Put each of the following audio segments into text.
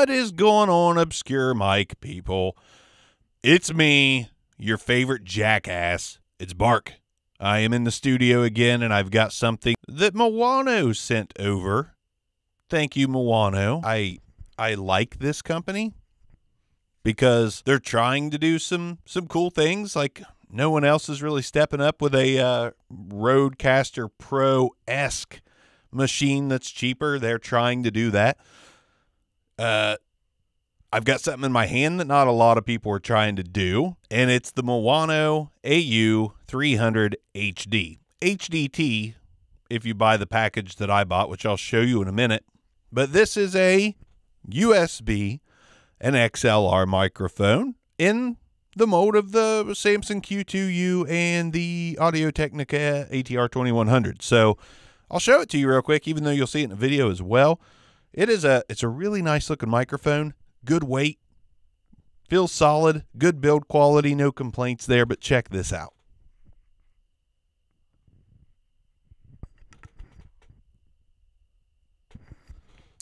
What is going on, obscure mic people? It's me, your favorite jackass. It's Bark. I am in the studio again, and I've got something that Maono sent over. Thank you, Maono. I like this company because they're trying to do some cool things. Like, no one else is really stepping up with a Rodecaster Pro-esque machine that's cheaper. They're trying to do that. I've got something in my hand that not a lot of people are trying to do, and it's the Maono AU-300HD. HDT, if you buy the package that I bought, which I'll show you in a minute. But this is a USB and XLR microphone in the mode of the Samson Q2U and the Audio-Technica ATR2100. So I'll show it to you real quick, even though you'll see it in the video as well. It's a really nice looking microphone, good weight, feels solid, good build quality, no complaints there, but check this out.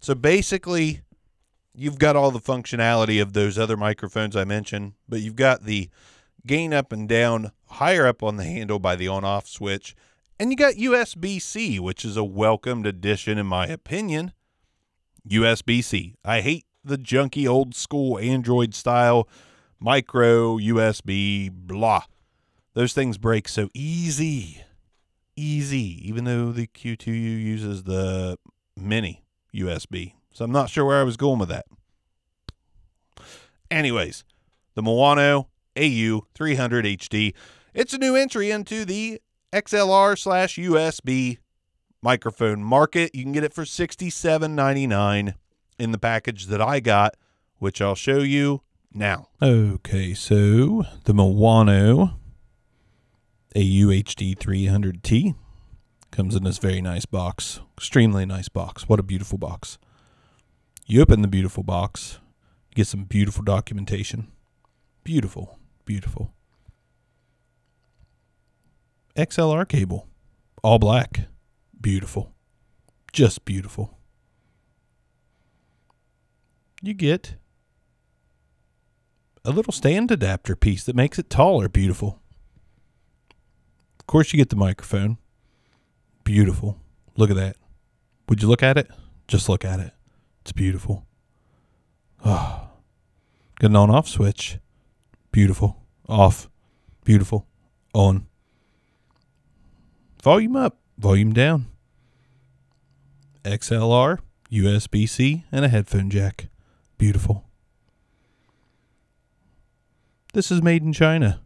So basically, you've got all the functionality of those other microphones I mentioned, but you've got the gain up and down higher up on the handle by the on-off switch, and you got USB-C, which is a welcomed addition in my opinion. USB-C. I hate the junky old school Android style micro USB blah. Those things break so easy. Even though the Q2U uses the mini USB. So I'm not sure where I was going with that. Anyways, the Maono AU-300HD. It's a new entry into the XLR/USB microphone market. You can get it for $67.99 in the package that I got, which I'll show you now. Okay, so the Maono AU-HD300T comes in this very nice box. Extremely nice box. What a beautiful box. You open the beautiful box, you get some beautiful documentation. Beautiful, beautiful. XLR cable, all black. Beautiful. Just beautiful. You get a little stand adapter piece that makes it taller. Beautiful. Of course, you get the microphone. Beautiful. Look at that. Would you look at it? Just look at it. It's beautiful. Oh. Got an on-off switch. Beautiful. Off. Beautiful. On. Volume up. Volume down. XLR, USB-C, and a headphone jack. Beautiful. This is made in China.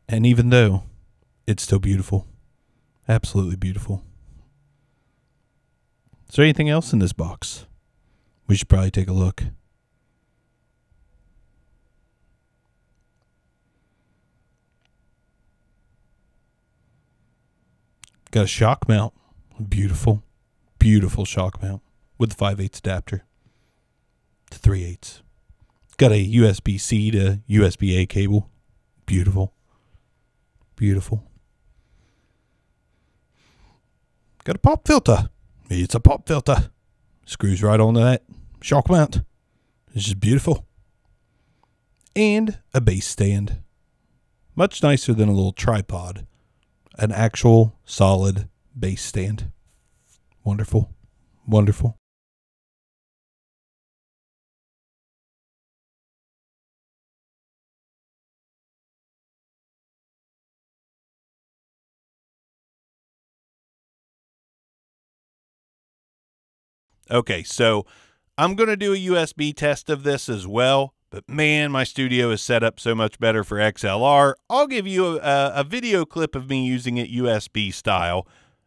And even though, it's still beautiful. Absolutely beautiful. Is there anything else in this box? We should probably take a look. Got a shock mount. Beautiful, beautiful shock mount with the 5/8 adapter to 3/8. Got a USB-C to USB-A cable. Beautiful, beautiful. Got a pop filter. It's a pop filter. Screws right onto that shock mount. It's just beautiful. And a bass stand. Much nicer than a little tripod. An actual solid bass stand. Wonderful. Wonderful. Okay, so I'm going to do a USB test of this as well. But man, my studio is set up so much better for XLR. I'll give you a video clip of me using it USB style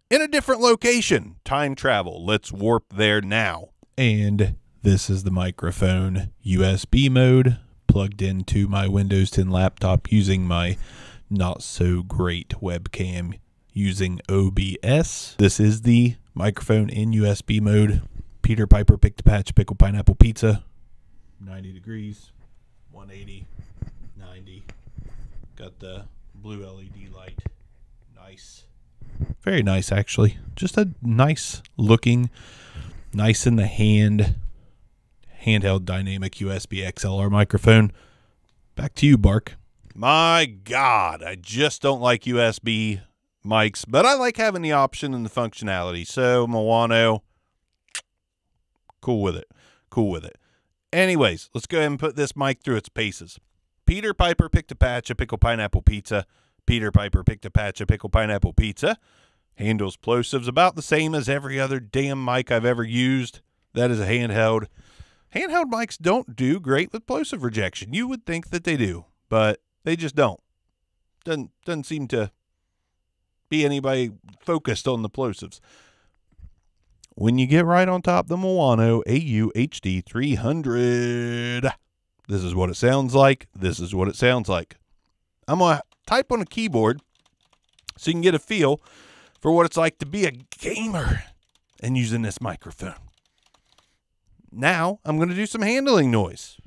in a different location. Time travel. Let's warp there now. And this is the microphone USB mode plugged into my Windows 10 laptop using my not so great webcam using OBS. This is the microphone in USB mode. Peter Piper picked a patch pickle pineapple pizza. 90 degrees, 180, 90. Got the blue LED light. Nice. Very nice, actually. Just a nice looking, nice in the hand handheld dynamic USB XLR microphone. Back to you, Bark. My God, I just don't like USB mics, but I like having the option and the functionality. So Maono, cool with it. Cool with it. Anyways, let's go ahead and put this mic through its paces. Peter Piper picked a patch of pickle pineapple pizza. Peter Piper picked a patch of pickle pineapple pizza. Handles plosives about the same as every other damn mic I've ever used. That is a handheld. Handheld mics don't do great with plosive rejection. You would think that they do, but they just don't. Doesn't seem to be anybody focused on the plosives. When you get right on top, the Maono AU-HD300. This is what it sounds like. This is what it sounds like. I'm going to type on a keyboard so you can get a feel for what it's like to be a gamer and using this microphone. Now, I'm going to do some handling noise.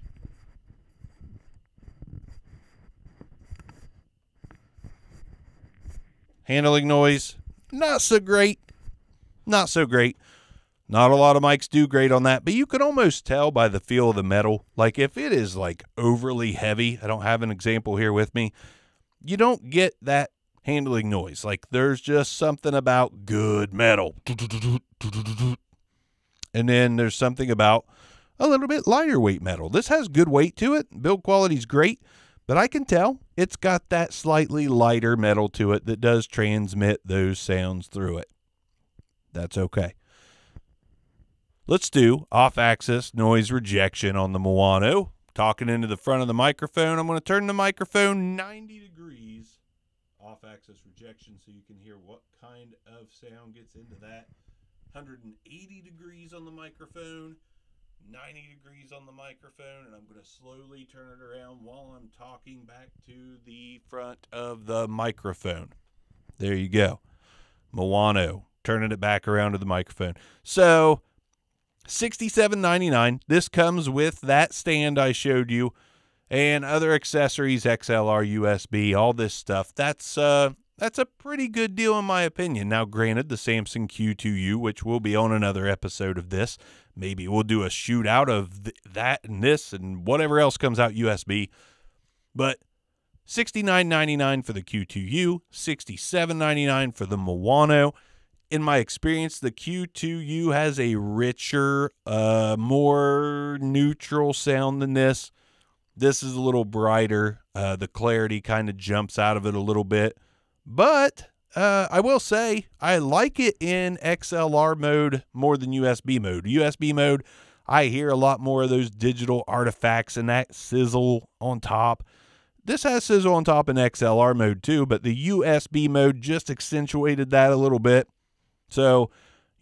Handling noise, not so great. Not so great. Not a lot of mics do great on that, but you can almost tell by the feel of the metal. Like if it is like overly heavy, I don't have an example here with me, you don't get that handling noise. Like there's just something about good metal. And then there's something about a little bit lighter weight metal. This has good weight to it. Build quality's great, but I can tell it's got that slightly lighter metal to it that does transmit those sounds through it. That's okay. Let's do off-axis noise rejection on the Maono. Talking into the front of the microphone. I'm going to turn the microphone 90 degrees off-axis rejection so you can hear what kind of sound gets into that. 180 degrees on the microphone, 90 degrees on the microphone, and I'm going to slowly turn it around while I'm talking back to the front of the microphone. There you go. Maono, turning it back around to the microphone. So $67.99. This comes with that stand I showed you and other accessories, XLR, USB, all this stuff. That's a pretty good deal in my opinion. Now, granted, the Samson Q2U, which will be on another episode of this, maybe we'll do a shootout of that and this and whatever else comes out USB. But $69.99 for the Q2U, $67.99 for the Maono. In my experience, the Q2U has a richer, more neutral sound than this. This is a little brighter. The clarity kind of jumps out of it a little bit. But I will say I like it in XLR mode more than USB mode. USB mode, I hear a lot more of those digital artifacts and that sizzle on top. This has sizzle on top in XLR mode too, but the USB mode just accentuated that a little bit. So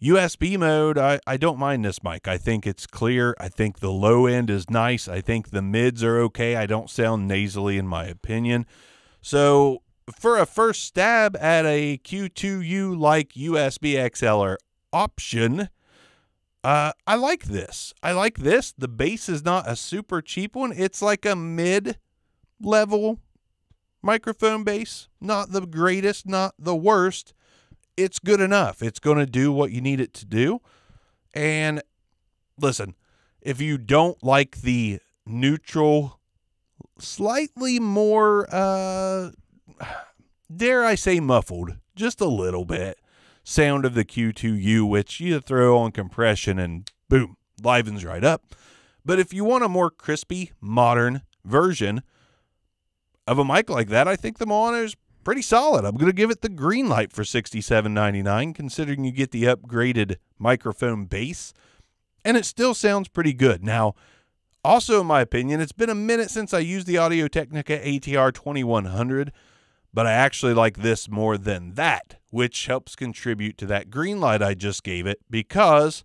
USB mode, I don't mind this mic. I think it's clear. I think the low end is nice. I think the mids are okay. I don't sound nasally in my opinion. So for a first stab at a Q2U like USB XLR option, I like this. I like this. The bass is not a super cheap one. It's like a mid-level microphone bass. Not the greatest, not the worst. It's good enough. It's going to do what you need it to do. And listen, if you don't like the neutral, slightly more, dare I say muffled, just a little bit, sound of the Q2U, which you throw on compression and boom, livens right up. But if you want a more crispy, modern version of a mic like that, I think the Maono is pretty solid. I'm going to give it the green light for $67.99, considering you get the upgraded microphone base, and it still sounds pretty good. Now, also in my opinion, it's been a minute since I used the Audio Technica ATR2100, but I actually like this more than that, which helps contribute to that green light I just gave it, because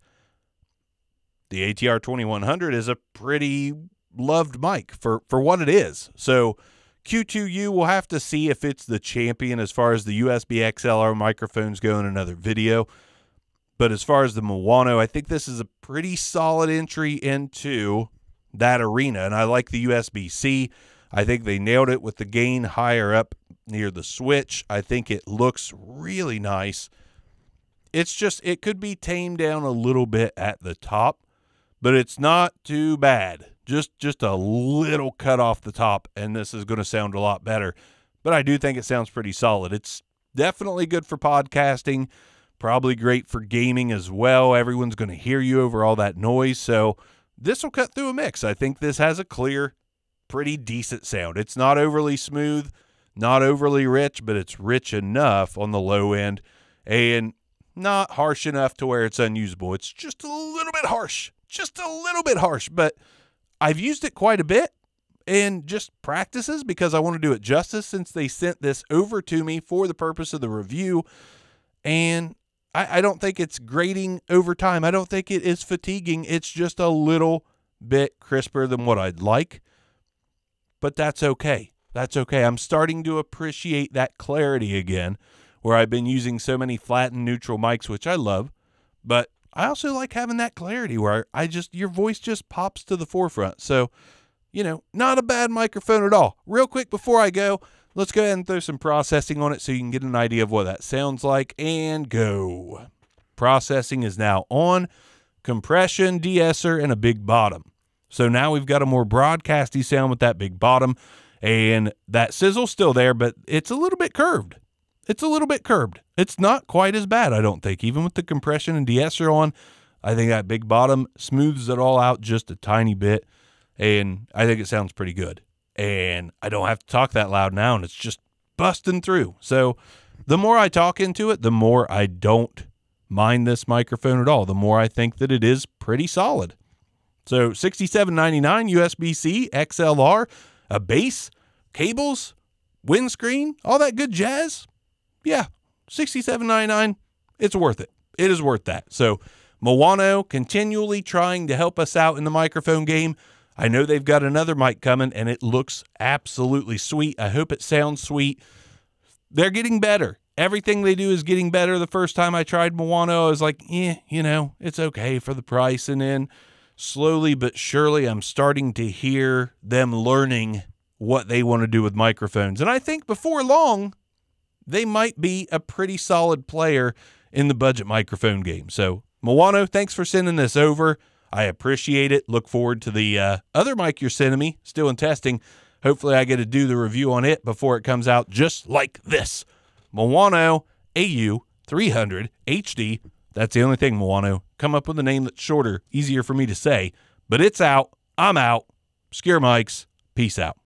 the ATR2100 is a pretty loved mic for what it is. So Q2U, we'll have to see if it's the champion as far as the USB XLR microphones go in another video. But as far as the Maono, I think this is a pretty solid entry into that arena. And I like the USB-C. I think they nailed it with the gain higher up near the switch. I think it looks really nice. It's just, it could be tamed down a little bit at the top. but it's not too bad. Just a little cut off the top, and this is going to sound a lot better. But I do think it sounds pretty solid. It's definitely good for podcasting, probably great for gaming as well. Everyone's going to hear you over all that noise, so this will cut through a mix. I think this has a clear, pretty decent sound. It's not overly smooth, not overly rich, but it's rich enough on the low end and not harsh enough to where it's unusable. It's just a little bit harsh, but I've used it quite a bit and just practices because I want to do it justice since they sent this over to me for the purpose of the review. And I don't think it's grating over time. I don't think it is fatiguing. It's just a little bit crisper than what I'd like, but that's okay. That's okay. I'm starting to appreciate that clarity again, where I've been using so many flat and neutral mics, which I love, but I also like having that clarity where your voice just pops to the forefront. So, not a bad microphone at all. Real quick before I go, let's go ahead and throw some processing on it so you can get an idea of what that sounds like, and go. Processing is now on, compression, de-esser, and a big bottom. So now we've got a more broadcasty sound with that big bottom, and that sizzle's still there, but it's a little bit curved. It's not quite as bad, I don't think. Even with the compression and de-esser on, I think that big bottom smooths it all out just a tiny bit, and I think it sounds pretty good. And I don't have to talk that loud now, and it's just busting through. So the more I talk into it, the more I don't mind this microphone at all. The more I think that it is pretty solid. So $67.99 USB-C, XLR, a base, cables, windscreen, all that good jazz. Yeah, $67.99, it's worth it. It is worth that. So Maono continually trying to help us out in the microphone game. I know they've got another mic coming, and it looks absolutely sweet. I hope it sounds sweet. They're getting better. Everything they do is getting better. The first time I tried Maono, I was like, it's okay for the price. And then slowly but surely, I'm starting to hear them learning what they want to do with microphones. And I think before long, they might be a pretty solid player in the budget microphone game. So Maono, thanks for sending this over. I appreciate it. Look forward to the other mic you're sending me, still in testing. Hopefully I get to do the review on it before it comes out just like this. Maono AU-300T. That's the only thing, Maono. Come up with a name that's shorter, easier for me to say. But it's out. I'm out. Scare mics. Peace out.